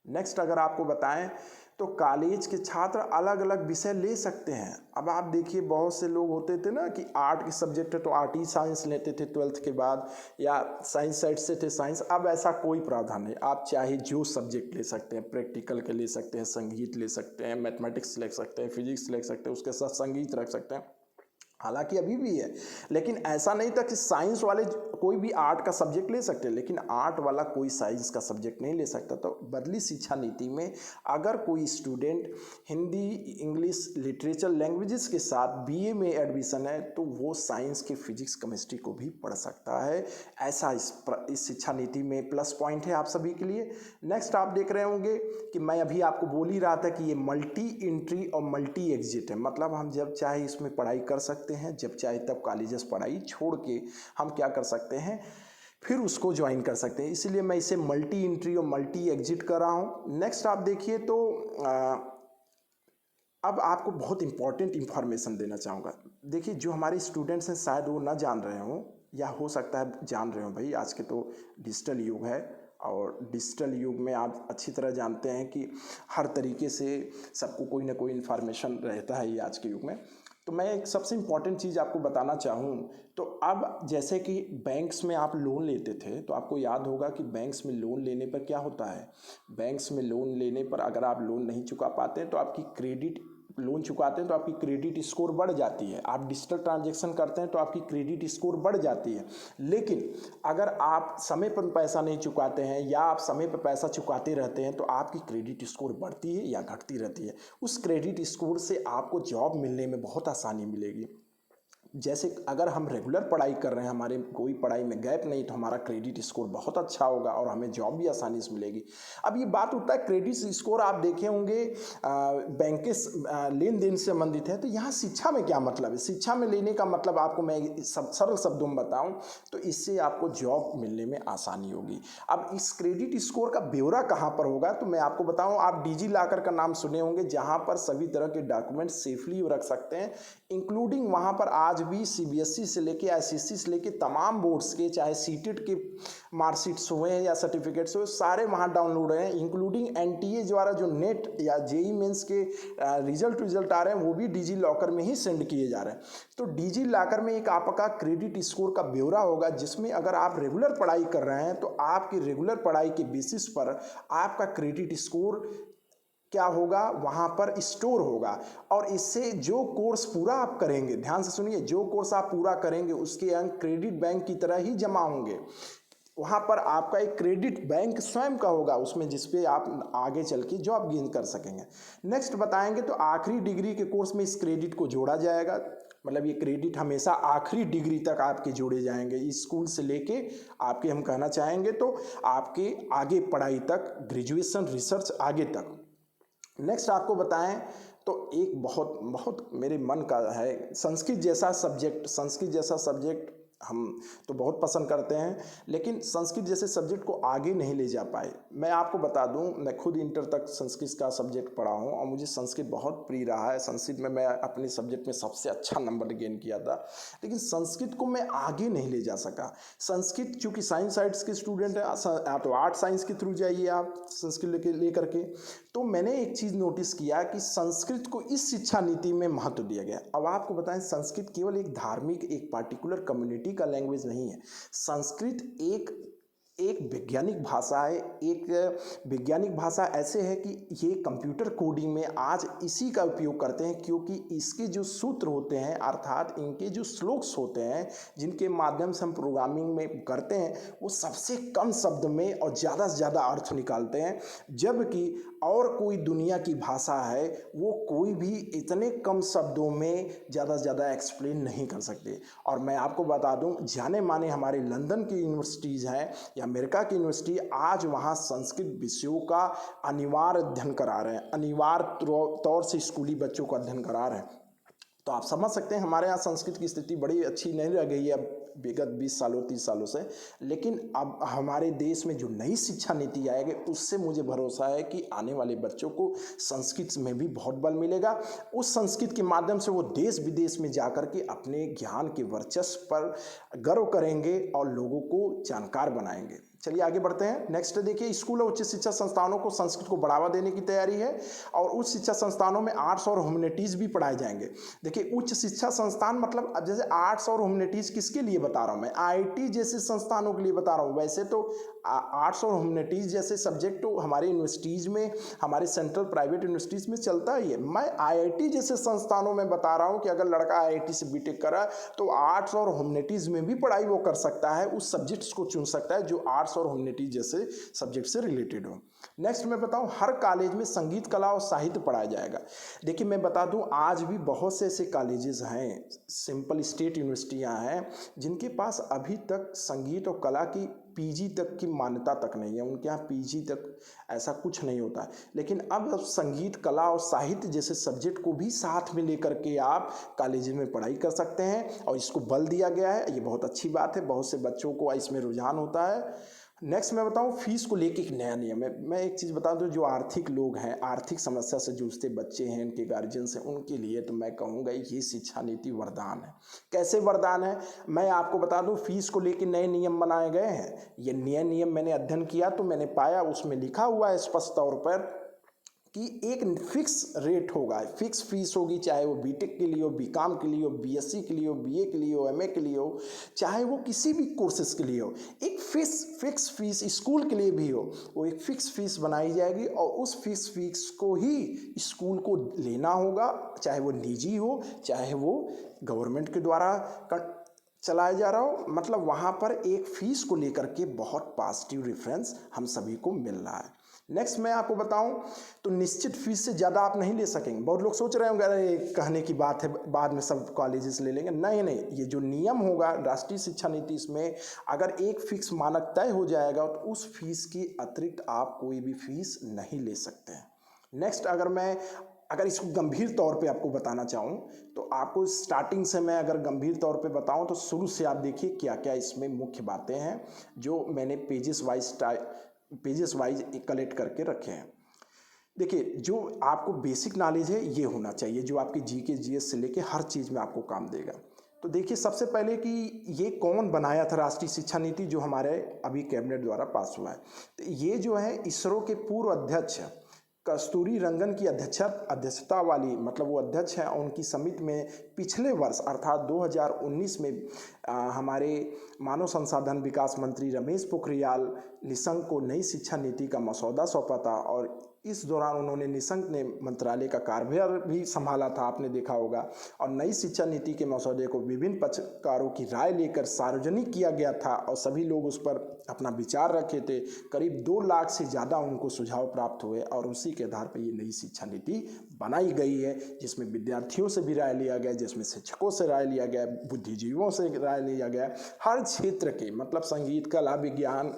नेक्स्ट अगर आपको बताएं तो कॉलेज के छात्र अलग अलग विषय ले सकते हैं। अब आप देखिए, बहुत से लोग होते थे ना कि आर्ट के सब्जेक्ट है तो आर्ट ही साइंस लेते थे 12th के बाद, या साइंस साइड से थे साइंस। अब ऐसा कोई प्रावधान नहीं, आप चाहे जो सब्जेक्ट ले सकते हैं, प्रैक्टिकल के ले सकते हैं, संगीत ले सकते हैं, मैथमेटिक्स ले सकते हैं, फिजिक्स ले सकते हैं, उसके साथ संगीत रख सकते हैं। हालांकि अभी भी है, लेकिन ऐसा नहीं था कि साइंस वाले कोई भी आर्ट का सब्जेक्ट ले सकते हैं, लेकिन आर्ट वाला कोई साइंस का सब्जेक्ट नहीं ले सकता। तो बदली शिक्षा नीति में अगर कोई student Hindi, English, literature, languages के साथ बीए में एडमिशन है तो वो साइंस के फिजिक्स, केमिस्ट्री को भी पढ़ सकता है। ऐसा इस शिक्षा नीति में प्लस पॉइंट है आप सभी के लिए। नेक्स्ट आप देख रहे होंगे कि मैं अभी आपको बोल ही रहा था कि ये मल्टी एंट्री और मल्टी एग्जिट है, मतलब हम जब चाहे इसमें पढ़ाई कर सकते हैं, जब चाहे तब कॉलेजेस पढ़ाई छोड़ के हम क्या कर सकते हैं, फिर उसको ज्वाइन कर सकते हैं। इसलिए मैं इसे मल्टी एंट्री और मल्टी एग्जिट कर रहा हूँ। नेक्स्ट आप देखिए तो अब आपको बहुत इंपॉर्टेंट इंफॉर्मेशन देना चाहूँगा। देखिए, जो हमारे स्टूडेंट्स हैं शायद वो ना जान रहे हों, या हो सकता है जान रहे हो। भाई आज के तो डिजिटल युग है, और डिजिटल युग में आप अच्छी तरह जानते हैं कि हर तरीके से सबको कोई ना कोई इन्फॉर्मेशन रहता है ये आज के युग में। तो मैं एक सबसे इम्पॉर्टेंट चीज़ आपको बताना चाहूँ तो अब जैसे कि बैंक्स में आप लोन लेते थे, तो आपको याद होगा कि बैंक्स में लोन लेने पर क्या होता है। बैंक्स में लोन लेने पर अगर आप लोन नहीं चुका पाते हैं तो आपकी लोन चुकाते हैं तो आपकी क्रेडिट स्कोर बढ़ जाती है। आप डिजिटल ट्रांजैक्शन करते हैं तो आपकी क्रेडिट स्कोर बढ़ जाती है। लेकिन अगर आप समय पर पैसा नहीं चुकाते हैं या आप समय पर पैसा चुकाते रहते हैं तो आपकी क्रेडिट स्कोर बढ़ती है या घटती रहती है। उस क्रेडिट स्कोर से आपको जॉब मिलने में बहुत आसानी मिलेगी। जैसे अगर हम रेगुलर पढ़ाई कर रहे हैं, हमारे कोई पढ़ाई में गैप नहीं, तो हमारा क्रेडिट स्कोर बहुत अच्छा होगा और हमें जॉब भी आसानी से मिलेगी। अब ये बात होता है क्रेडिट स्कोर, आप देखे होंगे बैंक के लेन देन से संबंधित है। तो यहाँ शिक्षा में क्या मतलब है, शिक्षा में लेने का मतलब आपको मैं सरल शब्दों में बताऊं तो इससे आपको जॉब मिलने में आसानी होगी। अब इस क्रेडिट स्कोर का ब्यौरा कहाँ पर होगा तो मैं आपको बताऊँ, आप डिजी लॉकर का नाम सुने होंगे, जहाँ पर सभी तरह के डॉक्यूमेंट सेफली रख सकते हैं, इंक्लूडिंग वहाँ पर आज भी सीबीएसई से लेके एसएससी से लेके तमाम बोर्ड्स के, चाहे सीटेट के मार्कशीट्स हुए या सर्टिफिकेट्स हुए, सारे वहाँ डाउनलोड हैं। इंक्लूडिंग एनटीए द्वारा जो नेट या जेई मेंस के रिजल्ट आ रहे हैं वो भी डिजी लॉकर में ही सेंड किए जा रहे हैं। तो डिजी लॉकर में एक आपका क्रेडिट स्कोर का ब्यौरा होगा, जिसमें अगर आप रेगुलर पढ़ाई कर रहे हैं तो आपकी रेगुलर पढ़ाई के बेसिस पर आपका क्रेडिट स्कोर क्या होगा, वहाँ पर स्टोर होगा। और इससे जो कोर्स पूरा आप करेंगे, ध्यान से सुनिए, जो कोर्स आप पूरा करेंगे उसके अंक क्रेडिट बैंक की तरह ही जमा होंगे। वहाँ पर आपका एक क्रेडिट बैंक स्वयं का होगा उसमें, जिसपे आप आगे चल के जॉब गेन कर सकेंगे। नेक्स्ट बताएंगे तो आखिरी डिग्री के कोर्स में इस क्रेडिट को जोड़ा जाएगा, मतलब ये क्रेडिट हमेशा आखिरी डिग्री तक आपके जोड़े जाएंगे, स्कूल से लेके आपके, हम कहना चाहेंगे तो आपके आगे पढ़ाई तक, ग्रेजुएशन, रिसर्च आगे तक। नेक्स्ट आपको बताएं तो एक बहुत मेरे मन का है, संस्कृत जैसा सब्जेक्ट हम तो बहुत पसंद करते हैं, लेकिन संस्कृत जैसे सब्जेक्ट को आगे नहीं ले जा पाए। मैं आपको बता दूं, मैं खुद इंटर तक संस्कृत का सब्जेक्ट पढ़ा हूं और मुझे संस्कृत बहुत प्रिय रहा है। संस्कृत में मैं अपने सब्जेक्ट में सबसे अच्छा नंबर गेन किया था, लेकिन संस्कृत को मैं आगे नहीं ले जा सका। संस्कृत चूँकि साइंस साइड्स के स्टूडेंट हैं, तो आर्ट साइंस के थ्रू जाइए आप संस्कृत लेकर के। तो मैंने एक चीज़ नोटिस किया कि संस्कृत को इस शिक्षा नीति में महत्व दिया गया। अब आपको बताएं, संस्कृत केवल एक धार्मिक, एक पार्टिकुलर कम्युनिटी का लैंग्वेज नहीं है। संस्कृत एक वैज्ञानिक भाषा है। एक वैज्ञानिक भाषा ऐसे है कि ये कंप्यूटर कोडिंग में आज इसी का उपयोग करते हैं, क्योंकि इसके जो सूत्र होते हैं, अर्थात इनके जो श्लोक्स होते हैं जिनके माध्यम से हम प्रोग्रामिंग में करते हैं, वो सबसे कम शब्द में और ज़्यादा से ज़्यादा अर्थ निकालते हैं। जबकि और कोई दुनिया की भाषा है वो कोई भी इतने कम शब्दों में ज़्यादा से ज़्यादा एक्सप्लेन नहीं कर सकते। और मैं आपको बता दूं, जाने माने हमारे लंदन की यूनिवर्सिटीज़ हैं या अमेरिका की यूनिवर्सिटी, आज वहाँ संस्कृत विषयों का अनिवार्य अध्ययन करा रहे हैं, अनिवार्य तौर से स्कूली बच्चों को अध्ययन करा रहे हैं। तो आप समझ सकते हैं हमारे यहाँ संस्कृत की स्थिति बड़ी अच्छी नहीं रह गई है अब विगत 20 सालों 30 सालों से। लेकिन अब हमारे देश में जो नई शिक्षा नीति आएगी उससे मुझे भरोसा है कि आने वाले बच्चों को संस्कृत में भी बहुत बल मिलेगा। उस संस्कृत के माध्यम से वो देश विदेश में जाकर के अपने ज्ञान के वर्चस्व पर गर्व करेंगे और लोगों को जानकार बनाएंगे। चलिए आगे बढ़ते हैं। नेक्स्ट देखिए, स्कूल और उच्च शिक्षा संस्थानों को संस्कृत को बढ़ावा देने की तैयारी है और उच्च शिक्षा संस्थानों में आर्ट्स और ह्यूमैनिटीज़ भी पढ़ाए जाएंगे। देखिए उच्च शिक्षा संस्थान मतलब अब जैसे आर्ट्स और ह्यूमैनिटीज़ किसके लिए बता रहा हूँ मैं, आईआईटी जैसे संस्थानों के लिए बता रहा हूँ। वैसे तो आर्ट्स और ह्यूमैनिटीज़ जैसे सब्जेक्ट तो हमारे यूनिवर्सिटीज़ में, हमारे सेंट्रल प्राइवेट यूनिवर्सिटीज़ में चलता ही है। मैं आईआईटी जैसे संस्थानों में बता रहा हूँ कि अगर लड़का आईआईटी से बीटेक करा तो आर्ट्स और ह्यूमैनिटीज़ में भी पढ़ाई वो कर सकता है, उस सब्जेक्ट्स को चुन सकता है जो आर्ट्स और ह्यूमैनिटीज़ जैसे सब्जेक्ट से रिलेटेड हो। नेक्स्ट मैं बताऊं, हर कॉलेज में संगीत, कला और साहित्य पढ़ाया जाएगा। देखिए मैं बता दूं, आज भी बहुत से ऐसे कॉलेजेस हैं, सिंपल स्टेट यूनिवर्सिटियां हैं जिनके पास अभी तक संगीत और कला की पीजी तक की मान्यता तक नहीं है। उनके यहाँ पीजी तक ऐसा कुछ नहीं होता है। लेकिन अब संगीत, कला और साहित्य जैसे सब्जेक्ट को भी साथ में लेकर के आप कॉलेज में पढ़ाई कर सकते हैं और इसको बल दिया गया है। ये बहुत अच्छी बात है, बहुत से बच्चों को इसमें रुझान होता है। नेक्स्ट मैं बताऊं, फीस को लेके एक नया नियम है। मैं एक चीज़ बता दूं, जो आर्थिक लोग हैं, आर्थिक समस्या से जूझते बच्चे हैं, उनके गार्जियंस हैं, उनके लिए तो मैं कहूँगा ये शिक्षा नीति वरदान है। कैसे वरदान है, मैं आपको बता दूं, फीस को लेके नए नियम बनाए गए हैं। ये नए नियम मैंने अध्ययन किया तो मैंने पाया उसमें लिखा हुआ है स्पष्ट तौर पर कि एक फिक्स रेट होगा, फिक्स फीस होगी, चाहे वो बीटेक के लिए हो, बीकॉम के लिए हो, बीएससी के लिए हो, बीए के लिए हो, एमए के लिए हो, चाहे वो किसी भी कोर्सेज के लिए हो। एक फिक्स फीस स्कूल के लिए भी हो, वो एक फिक्स फीस बनाई जाएगी और उस फिक्स फीस को ही स्कूल को लेना होगा, चाहे वो निजी हो, चाहे वो गवर्नमेंट के द्वारा चलाया जा रहा हो। मतलब वहाँ पर एक फीस को लेकर के बहुत पॉजिटिव रेफरेंस हम सभी को मिल रहा है। नेक्स्ट मैं आपको बताऊं तो निश्चित फीस से ज़्यादा आप नहीं ले सकेंगे। बहुत लोग सोच रहे होंगे अरे कहने की बात है, बाद में सब कॉलेजेस ले लेंगे। नहीं नहीं, ये जो नियम होगा राष्ट्रीय शिक्षा नीति, इसमें अगर एक फिक्स मानक तय हो जाएगा तो उस फीस के अतिरिक्त आप कोई भी फीस नहीं ले सकते हैं। नेक्स्ट अगर इसको गंभीर तौर पे आपको बताना चाहूँ तो आपको स्टार्टिंग से मैं अगर गंभीर तौर पे बताऊँ तो शुरू से आप देखिए क्या क्या इसमें मुख्य बातें हैं जो मैंने पेजेस वाइज कलेक्ट करके रखे हैं। देखिए जो आपको बेसिक नॉलेज है ये होना चाहिए, जो आपकी जीके जीएस से लेके हर चीज़ में आपको काम देगा। तो देखिए सबसे पहले कि ये कौन बनाया था राष्ट्रीय शिक्षा नीति, जो हमारे अभी कैबिनेट द्वारा पास हुआ है। तो ये जो है इसरो के पूर्व अध्यक्ष कस्तूरी रंगन की अध्यक्षता वाली, मतलब वो अध्यक्ष हैं, उनकी समिति में पिछले वर्ष अर्थात 2019 में हमारे मानव संसाधन विकास मंत्री रमेश पोखरियाल निशंक को नई शिक्षा नीति का मसौदा सौंपा था और इस दौरान उन्होंने निशंक ने मंत्रालय का कार्यभार भी संभाला था, आपने देखा होगा। और नई शिक्षा नीति के मसौदे को विभिन्न पक्षकारों की राय लेकर सार्वजनिक किया गया था और सभी लोग उस पर अपना विचार रखे थे। करीब 2 लाख से ज़्यादा उनको सुझाव प्राप्त हुए और उसी के आधार पर ये नई शिक्षा नीति बनाई गई है, जिसमें विद्यार्थियों से भी राय लिया गया, जिसमें शिक्षकों से राय लिया गया, बुद्धिजीवियों से राय लिया गया। हर क्षेत्र के, मतलब संगीत, कला, विज्ञान,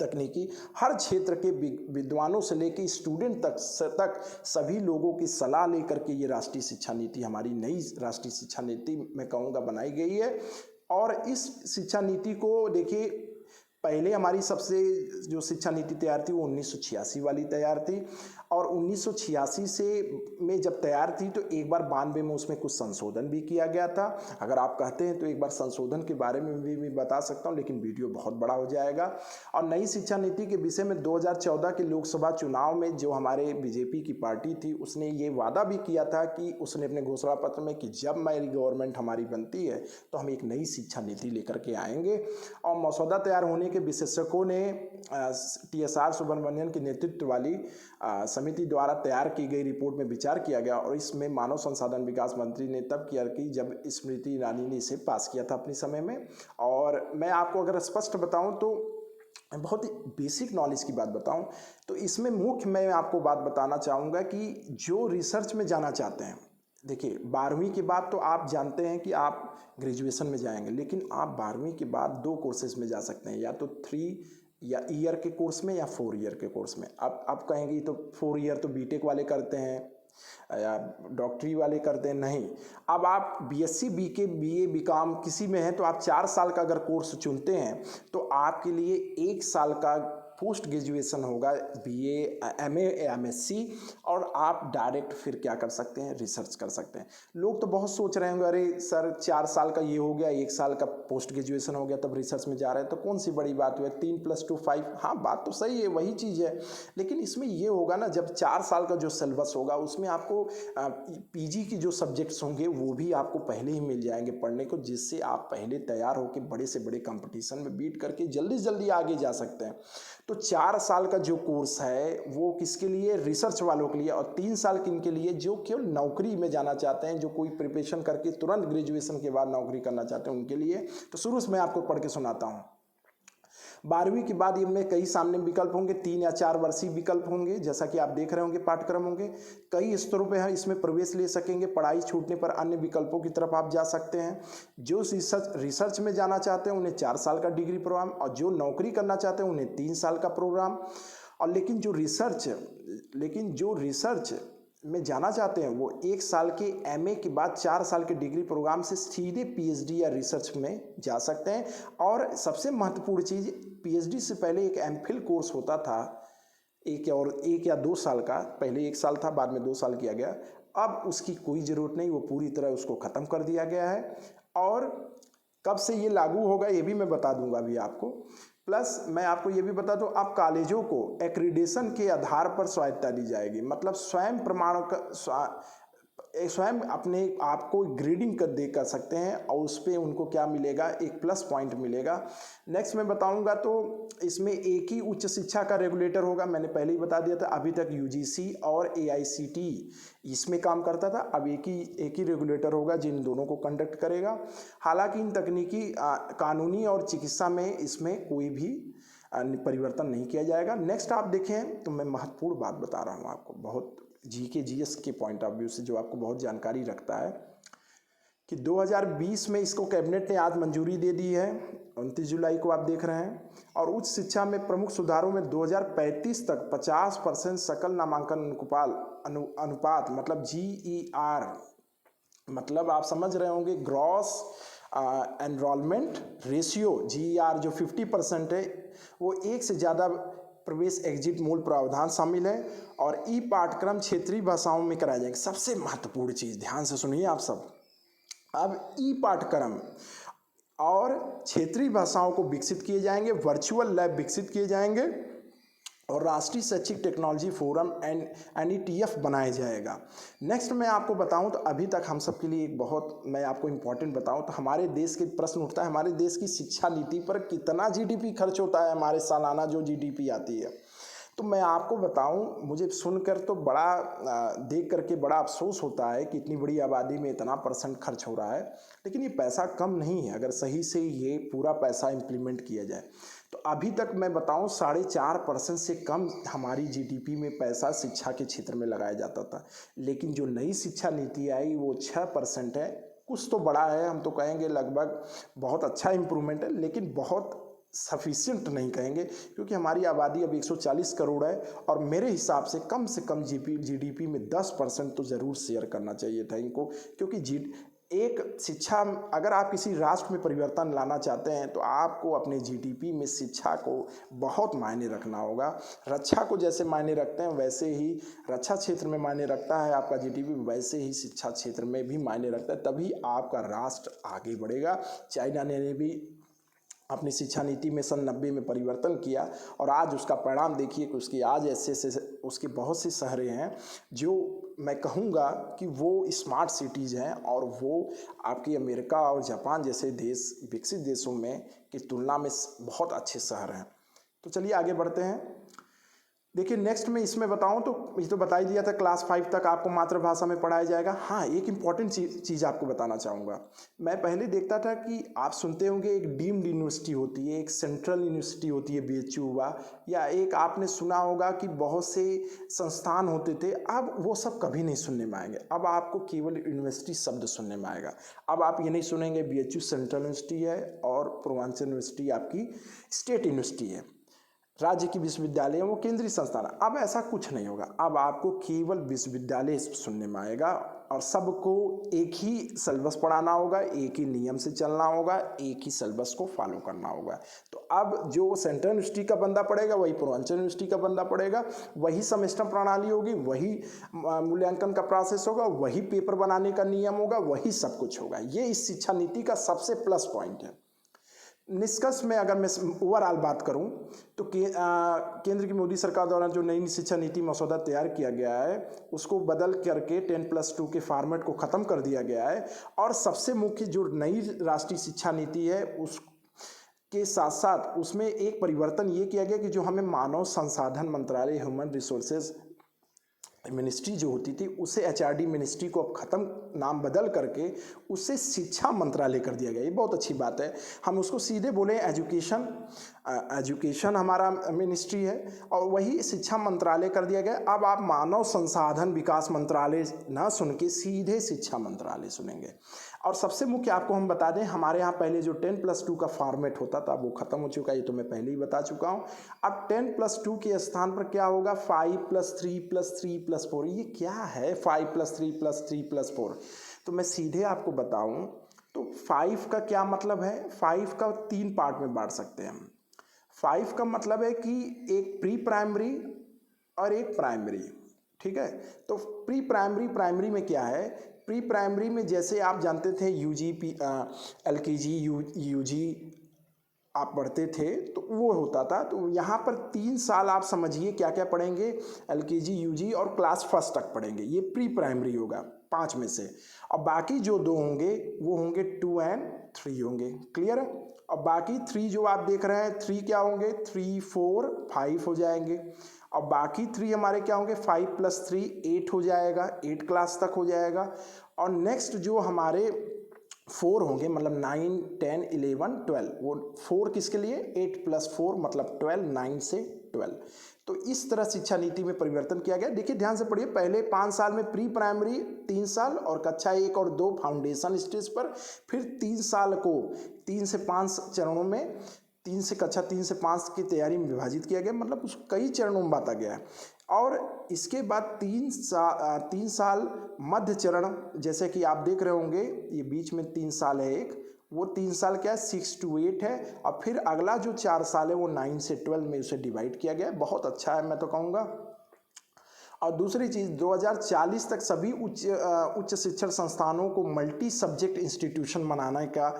तकनीकी, हर क्षेत्र के विद्वानों से लेकर स्टूडेंट तक सभी लोगों की सलाह लेकर के ये राष्ट्रीय शिक्षा नीति, हमारी नई राष्ट्रीय शिक्षा नीति मैं कहूँगा बनाई गई है। और इस शिक्षा नीति को देखिए, पहले हमारी सबसे जो शिक्षा नीति तैयार थी वो 1986 वाली तैयार थी और 1986 में जब तैयार थी तो एक बार 92 में उसमें कुछ संशोधन भी किया गया था। अगर आप कहते हैं तो एक बार संशोधन के बारे में भी बता सकता हूं, लेकिन वीडियो बहुत बड़ा हो जाएगा। और नई शिक्षा नीति के विषय में 2014 के लोकसभा चुनाव में जो हमारे बीजेपी की पार्टी थी उसने ये वादा भी किया था कि उसने अपने घोषणा पत्र में कि जब मेरी गवर्नमेंट हमारी बनती है तो हम एक नई शिक्षा नीति लेकर के आएंगे। और मसौदा तैयार होने के विशेषज्ञों ने TSR सुब्रमण्यन के नेतृत्व वाली समिति द्वारा तैयार की गई रिपोर्ट में विचार किया गया और इसमें मानव संसाधन विकास मंत्री ने तब किया कि जब स्मृति ईरानी ने इसे पास किया था अपने समय में। और मैं आपको अगर स्पष्ट बताऊं तो बहुत ही बेसिक नॉलेज की बात बताऊं तो इसमें मुख्य मैं आपको बात बताना चाहूँगा कि जो रिसर्च में जाना चाहते हैं, देखिए 12वीं के बाद तो आप जानते हैं कि आप ग्रेजुएशन में जाएंगे, लेकिन आप 12वीं के बाद 2 कोर्सेज में जा सकते हैं, या तो 3 ईयर के कोर्स में या 4 ईयर के कोर्स में। अब आप कहेंगे तो 4 ईयर तो बीटेक वाले करते हैं या डॉक्टरी वाले करते हैं, नहीं। अब आप बीएससी, बीके, बीए, बीकॉम किसी में हैं तो आप 4 साल का अगर कोर्स चुनते हैं तो आपके लिए 1 साल का पोस्ट ग्रेजुएशन होगा बीए, एमए, एमएससी, और आप डायरेक्ट फिर क्या कर सकते हैं, रिसर्च कर सकते हैं। लोग तो बहुत सोच रहे होंगे, अरे सर 4 साल का ये हो गया, 1 साल का पोस्ट ग्रेजुएशन हो गया, तब रिसर्च में जा रहे हैं, तो कौन सी बड़ी बात हुई, 3 + 2 5। हाँ, बात तो सही है, वही चीज़ है, लेकिन इसमें ये होगा ना, जब 4 साल का जो सिलेबस होगा उसमें आपको पीजी की जो सब्जेक्ट्स होंगे वो भी आपको पहले ही मिल जाएंगे पढ़ने को, जिससे आप पहले तैयार होकर बड़े से बड़े कंपटीशन में बीट करके जल्दी से जल्दी आगे जा सकते हैं। तो 4 साल का जो कोर्स है वो किसके लिए, रिसर्च वालों के लिए, और 3 साल किनके लिए, जो केवल नौकरी में जाना चाहते हैं, जो कोई प्रिपरेशन करके तुरंत ग्रेजुएशन के बाद नौकरी करना चाहते हैं उनके लिए। तो शुरू से मैं आपको पढ़ के सुनाता हूँ। 12वीं के बाद इनमें कई सामने विकल्प होंगे, 3 या 4 वर्षीय विकल्प होंगे, जैसा कि आप देख रहे होंगे पाठ्यक्रम होंगे। कई स्तरों पे है इसमें प्रवेश ले सकेंगे, पढ़ाई छूटने पर अन्य विकल्पों की तरफ आप जा सकते हैं। जो रिसर्च में जाना चाहते हैं उन्हें 4 साल का डिग्री प्रोग्राम, और जो नौकरी करना चाहते हैं उन्हें 3 साल का प्रोग्राम। और लेकिन जो रिसर्च में जाना चाहते हैं वो 1 साल के एमए के बाद 4 साल के डिग्री प्रोग्राम से सीधे पीएचडी या रिसर्च में जा सकते हैं। और सबसे महत्वपूर्ण चीज़, पीएचडी से पहले एक एमफिल कोर्स होता था, 1 या 2 साल का, पहले 1 साल था, बाद में 2 साल किया गया। अब उसकी कोई ज़रूरत नहीं, वो पूरी तरह उसको ख़त्म कर दिया गया है। और कब से ये लागू होगा ये भी मैं बता दूंगा अभी आपको। प्लस मैं आपको ये भी बता दूं, आप कॉलेजों को एक्रीडेशन के आधार पर स्वायत्तता दी जाएगी, मतलब स्वयं प्रमाण स्वयं अपने आप को ग्रेडिंग कर सकते हैं, और उस पर उनको क्या मिलेगा, एक प्लस पॉइंट मिलेगा। नेक्स्ट मैं बताऊंगा तो इसमें एक ही उच्च शिक्षा का रेगुलेटर होगा, मैंने पहले ही बता दिया था। अभी तक यूजीसी और एआईसीटीई इसमें काम करता था, अब एक ही रेगुलेटर होगा जिन दोनों को कंडक्ट करेगा। हालांकि इन तकनीकी, कानूनी और चिकित्सा में इसमें कोई भी परिवर्तन नहीं किया जाएगा। नेक्स्ट आप देखें तो मैं महत्वपूर्ण बात बता रहा हूँ आपको, बहुत जीके जीएस के पॉइंट ऑफ व्यू से जो आपको बहुत जानकारी रखता है, कि 2020 में इसको कैबिनेट ने आज मंजूरी दे दी है, 29 जुलाई को आप देख रहे हैं। और उच्च शिक्षा में प्रमुख सुधारों में 2035 तक 50% सकल नामांकन अनुपात, मतलब GER, मतलब आप समझ रहे होंगे ग्रॉस एनरोलमेंट रेशियो, GER जो 50% है, वो 1 से ज़्यादा प्रवेश एग्जिट मूल प्रावधान शामिल है। और ई पाठ्यक्रम क्षेत्रीय भाषाओं में कराए जाएंगे। सबसे महत्वपूर्ण चीज़, ध्यान से सुनिए आप सब, अब ई पाठ्यक्रम और क्षेत्रीय भाषाओं को विकसित किए जाएंगे, वर्चुअल लैब विकसित किए जाएंगे, और राष्ट्रीय शैक्षिक टेक्नोलॉजी फोरम NETF बनाया जाएगा। नेक्स्ट मैं आपको बताऊं तो अभी तक हम सब के लिए एक बहुत, मैं आपको इम्पोर्टेंट बताऊं तो हमारे देश के प्रश्न उठता है, हमारे देश की शिक्षा नीति पर कितना जीडीपी खर्च होता है, हमारे सालाना जो जीडीपी आती है। तो मैं आपको बताऊं, मुझे सुनकर तो बड़ा देख करके बड़ा अफसोस होता है कि इतनी बड़ी आबादी में इतना % खर्च हो रहा है, लेकिन ये पैसा कम नहीं है अगर सही से ये पूरा पैसा इम्प्लीमेंट किया जाए। तो अभी तक मैं बताऊं 4.5% से कम हमारी जीडीपी में पैसा शिक्षा के क्षेत्र में लगाया जाता था, लेकिन जो नई शिक्षा नीति आई वो 6% है। कुछ तो बड़ा है, हम तो कहेंगे लगभग बहुत अच्छा इम्प्रूवमेंट है, लेकिन बहुत सफिशिएंट नहीं कहेंगे, क्योंकि हमारी आबादी अब 140 करोड़ है, और मेरे हिसाब से कम जीडीपी में 10% तो ज़रूर शेयर करना चाहिए था इनको, क्योंकि एक शिक्षा, अगर आप किसी राष्ट्र में परिवर्तन लाना चाहते हैं तो आपको अपने जीडीपी में शिक्षा को बहुत मायने रखना होगा। रक्षा को जैसे मायने रखते हैं वैसे ही रक्षा क्षेत्र में मायने रखता है आपका जीडीपी, वैसे ही शिक्षा क्षेत्र में भी मायने रखता है, तभी आपका राष्ट्र आगे बढ़ेगा। चाइना ने भी अपनी शिक्षा नीति में सन 90 में परिवर्तन किया, और आज उसका परिणाम देखिए कि उसकी आज ऐसे उसके बहुत से शहरें हैं जो मैं कहूँगा कि वो स्मार्ट सिटीज़ हैं, और वो आपकी अमेरिका और जापान जैसे देश, विकसित देशों में की तुलना में बहुत अच्छे शहर हैं। तो चलिए आगे बढ़ते हैं। देखिए नेक्स्ट में इसमें बताऊं तो ये तो बता ही दिया था, क्लास 5 तक आपको मातृभाषा में पढ़ाया जाएगा। हाँ, एक इम्पॉर्टेंट चीज़ आपको बताना चाहूँगा। मैं पहले देखता था कि आप सुनते होंगे एक डीम्ड यूनिवर्सिटी होती है, एक सेंट्रल यूनिवर्सिटी होती है, BHU हुआ, या एक आपने सुना होगा कि बहुत से संस्थान होते थे। अब वो सब कभी नहीं सुनने में आएंगे, अब आपको केवल यूनिवर्सिटी शब्द सुनने में आएगा। अब आप ये नहीं सुनेंगे BHU सेंट्रल यूनिवर्सिटी है और पूर्वांचल यूनिवर्सिटी आपकी स्टेट यूनिवर्सिटी है। राज्य की विश्वविद्यालय वो केंद्रीय संस्थान। अब ऐसा कुछ नहीं होगा, अब आपको केवल विश्वविद्यालय सुनने में आएगा और सबको एक ही सिलेबस पढ़ाना होगा, एक ही नियम से चलना होगा, एक ही सिलेबस को फॉलो करना होगा। तो अब जो सेंट्रल यूनिवर्सिटी का बंदा पढ़ेगा वही पूर्वांचल यूनिवर्सिटी का बंदा पढ़ेगा, वही सेमेस्टर प्रणाली होगी, वही मूल्यांकन का प्रोसेस होगा, वही पेपर बनाने का नियम होगा, वही सब कुछ होगा। ये इस शिक्षा नीति का सबसे प्लस पॉइंट है। निष्कर्ष में अगर मैं ओवरऑल बात करूं तो केंद्र की मोदी सरकार द्वारा जो नई शिक्षा नीति मसौदा तैयार किया गया है उसको बदल करके 10+2 के फॉर्मेट को ख़त्म कर दिया गया है। और सबसे मुख्य जो नई राष्ट्रीय शिक्षा नीति है उस के साथ साथ उसमें एक परिवर्तन ये किया गया कि जो हमें मानव संसाधन मंत्रालय, ह्यूमन रिसोर्सेज मिनिस्ट्री जो होती थी उसे HRD मिनिस्ट्री को अब ख़त्म नाम बदल करके उसे शिक्षा मंत्रालय कर दिया गया। ये बहुत अच्छी बात है। हम उसको सीधे बोले एजुकेशन हमारा मिनिस्ट्री है और वही शिक्षा मंत्रालय कर दिया गया। अब आप मानव संसाधन विकास मंत्रालय ना सुन के सीधे शिक्षा मंत्रालय सुनेंगे। और सबसे मुख्य आपको हम बता दें, हमारे यहाँ पहले जो 10+2 का फॉर्मेट होता था वो ख़त्म हो चुका है, ये तो मैं पहले ही बता चुका हूँ। अब 10+2 के स्थान पर क्या होगा, 5+3+3+4। ये क्या है 5+3+3+4? तो मैं सीधे आपको बताऊँ तो 5 का क्या मतलब है। 5 का 3 पार्ट में बांट सकते हैं हम। 5 का मतलब है कि एक प्री प्राइमरी और एक प्राइमरी, ठीक है। तो प्री प्राइमरी में क्या है, प्री प्राइमरी में जैसे आप जानते थे UG LKG UG आप पढ़ते थे तो वो होता था। तो यहाँ पर 3 साल आप समझिए क्या क्या पढ़ेंगे, LKG UG और क्लास फर्स्ट तक पढ़ेंगे, ये प्री प्राइमरी होगा 5 में से। और बाकी जो 2 होंगे वो होंगे 2 और 3 होंगे, क्लियर है। और बाकी 3 जो आप देख रहे हैं 3 क्या होंगे, 3 4 5 हो जाएंगे। और बाकी 3 हमारे क्या होंगे, 5+3 8 हो जाएगा, 8 क्लास तक हो जाएगा। और नेक्स्ट जो हमारे 4 होंगे मतलब 9 10 11 12, वो 4 किसके लिए, 8+4 मतलब 12, 9 से 12। तो इस तरह शिक्षा नीति में परिवर्तन किया गया। देखिए ध्यान से पढ़िए, पहले 5 साल में प्री प्राइमरी 3 साल और कक्षा 1 और 2 फाउंडेशन स्टेज पर, फिर 3 साल को 3 से 5 चरणों में, 3 से कक्षा 3 से 5 की तैयारी में विभाजित किया गया, मतलब उसको कई चरणों में बांटा गया है। और इसके बाद 3 साल मध्य चरण, जैसे कि आप देख रहे होंगे ये बीच में 3 साल है एक, वो 3 साल क्या है 6 to 8 है। और फिर अगला जो 4 साल है वो 9 से 12 में उसे डिवाइड किया गया है। बहुत अच्छा है मैं तो कहूँगा। और दूसरी चीज़ 2040 तक सभी उच्च शिक्षण संस्थानों को मल्टी सब्जेक्ट इंस्टीट्यूशन बनाने का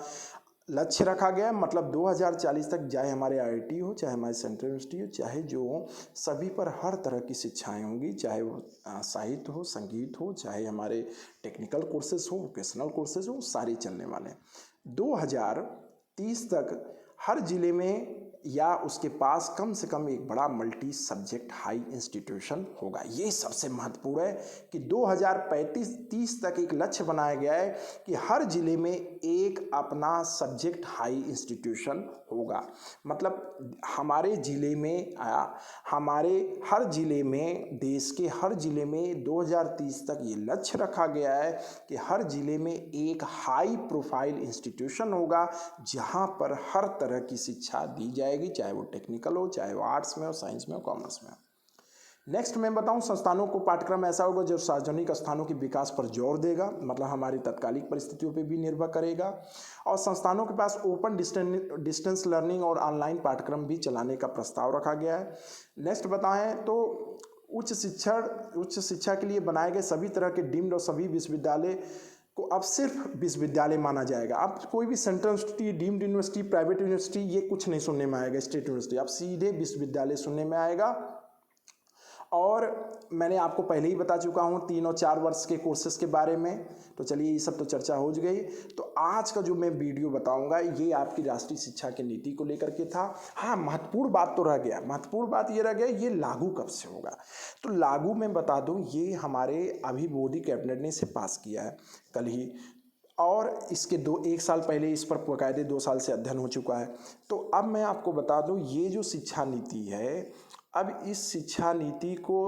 लक्ष्य रखा गया है। मतलब 2040 तक चाहे हमारे IIT हो, चाहे हमारे सेंट्रल यूनिवर्सिटी हो, चाहे जो हो, सभी पर हर तरह की शिक्षाएं होंगी, चाहे वो साहित्य हो, संगीत हो, चाहे हमारे टेक्निकल कोर्सेज हो, वोकेशनल कोर्सेज हो, सारे चलने वाले हैं। 2030 तक हर जिले में या उसके पास कम से कम एक बड़ा मल्टी सब्जेक्ट हाई इंस्टीट्यूशन होगा। ये सबसे महत्वपूर्ण है कि 2035-30 तक एक लक्ष्य बनाया गया है कि हर जिले में एक अपना सब्जेक्ट हाई इंस्टीट्यूशन होगा। मतलब हमारे जिले में हमारे हर जिले में, देश के हर जिले में 2030 तक ये लक्ष्य रखा गया है कि हर जिले में एक हाई प्रोफाइल इंस्टीट्यूशन होगा जहाँ पर हर तरह की शिक्षा दी जाएगी, चाहे वो टेक्निकल हो, चाहे वो आर्ट्स में हो, साइंस में हो, कॉमर्स में हो। नेक्स्ट मैं बताऊं, संस्थानों को पाठ्यक्रम ऐसा होगा जो सार्वजनिक स्थानों के विकास पर जोर देगा, मतलब हमारी तत्कालिक परिस्थितियों पे भी निर्भर करेगा। और संस्थानों के पास ओपन डिस्टेंस लर्निंग और ऑनलाइन पाठ्यक्रम भी चलाने का प्रस्ताव रखा गया है। नेक्स्ट बताएं तो उच्च शिक्षा के लिए बनाए गए सभी तरह के डीम्ड और सभी विश्वविद्यालय को अब सिर्फ विश्वविद्यालय माना जाएगा। अब कोई भी central university, deemed university, private university, ये कुछ नहीं सुनने में आएगा, स्टेट यूनिवर्सिटी, अब सीधे विश्वविद्यालय सुनने में आएगा। और मैंने आपको पहले ही बता चुका हूँ 3 और 4 वर्ष के कोर्सेज के बारे में। तो चलिए ये सब तो चर्चा हो गई। तो आज का जो मैं वीडियो बताऊंगा ये आपकी राष्ट्रीय शिक्षा की नीति को लेकर के था। हाँ, महत्वपूर्ण बात तो रह गया, महत्वपूर्ण बात ये रह गया, ये लागू कब से होगा। तो लागू मैं बता दूं, ये हमारे अभी मोदी कैबिनेट ने इसे पास किया है कल ही, और इसके 1 साल पहले इस पर बाकायदे 2 साल से अध्ययन हो चुका है। तो अब मैं आपको बता दूं, ये जो शिक्षा नीति है अब इस शिक्षा नीति को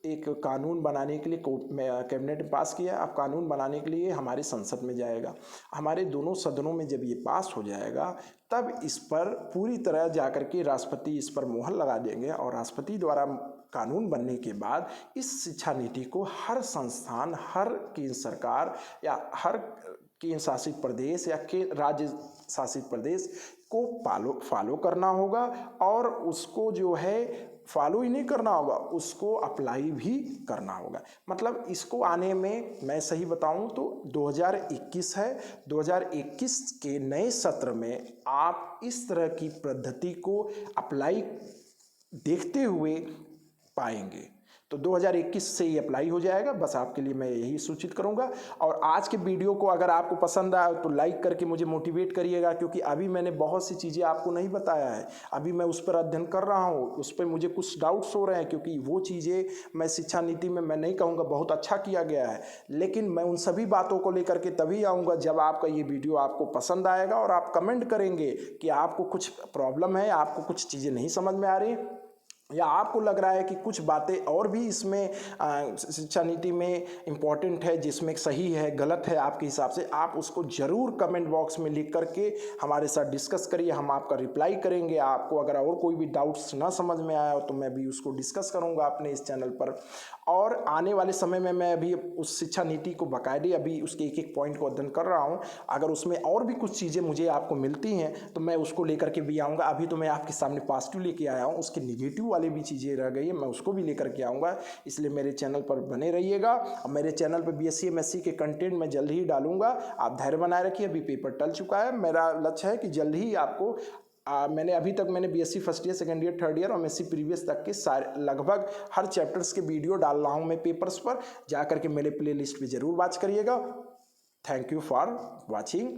एक कानून बनाने के लिए कैबिनेट ने पास किया। अब कानून बनाने के लिए हमारी संसद में जाएगा। हमारे दोनों सदनों में जब ये पास हो जाएगा तब इस पर पूरी तरह जाकर के राष्ट्रपति इस पर मोहर लगा देंगे और राष्ट्रपति द्वारा कानून बनने के बाद इस शिक्षा नीति को हर संस्थान, हर केंद्र सरकार या हर केंद्र शासित प्रदेश या राज्य शासित प्रदेश को फॉलो करना होगा और उसको जो है फॉलो ही नहीं करना होगा, उसको अप्लाई भी करना होगा। मतलब इसको आने में मैं सही बताऊं तो 2021 है, 2021 के नए सत्र में आप इस तरह की पद्धति को अप्लाई देखते हुए पाएंगे। तो 2021 से ये अप्लाई हो जाएगा। बस आपके लिए मैं यही सूचित करूंगा। और आज के वीडियो को अगर आपको पसंद आया तो लाइक करके मुझे मोटिवेट करिएगा, क्योंकि अभी मैंने बहुत सी चीज़ें आपको नहीं बताया है। अभी मैं उस पर अध्ययन कर रहा हूँ, उस पर मुझे कुछ डाउट्स हो रहे हैं, क्योंकि वो चीज़ें मैं शिक्षा नीति में मैं नहीं कहूँगा बहुत अच्छा किया गया है, लेकिन मैं उन सभी बातों को लेकर के तभी आऊँगा जब आपका ये वीडियो आपको पसंद आएगा और आप कमेंट करेंगे कि आपको कुछ प्रॉब्लम है, आपको कुछ चीज़ें नहीं समझ में आ रही, या आपको लग रहा है कि कुछ बातें और भी इसमें शिक्षा नीति में इम्पॉर्टेंट है, जिसमें सही है गलत है आपके हिसाब से, आप उसको ज़रूर कमेंट बॉक्स में लिख करके हमारे साथ डिस्कस करिए। हम आपका रिप्लाई करेंगे। आपको अगर और कोई भी डाउट्स ना समझ में आया हो तो मैं भी उसको डिस्कस करूँगा अपने इस चैनल पर। और आने वाले समय में मैं अभी उस शिक्षा नीति को बाकायदे अभी उसके एक एक पॉइंट को अध्ययन कर रहा हूँ। अगर उसमें और भी कुछ चीज़ें मुझे आपको मिलती हैं तो मैं उसको लेकर के भी आऊँगा। अभी तो मैं आपके सामने पॉजिटिव लेके आया हूँ, उसके निगेटिव वाली भी चीज़ें रह गई है, मैं उसको भी लेकर के आऊँगा। इसलिए मेरे चैनल पर बने रहिएगा। और मेरे चैनल पर BSc MSc के कंटेंट मैं जल्द ही डालूंगा। आप धैर्य बनाए रखिए। अभी पेपर टल चुका है, मेरा लक्ष्य है कि जल्द ही आपको मैंने अभी तक BSc first year, second year, third year और MSc प्रीवियस तक के सारे लगभग हर चैप्टर्स के वीडियो डाल रहा हूँ मैं पेपर्स पर। जा करके मेरे प्ले लिस्ट पर जरूर वॉच करिएगा। Thank you for watching.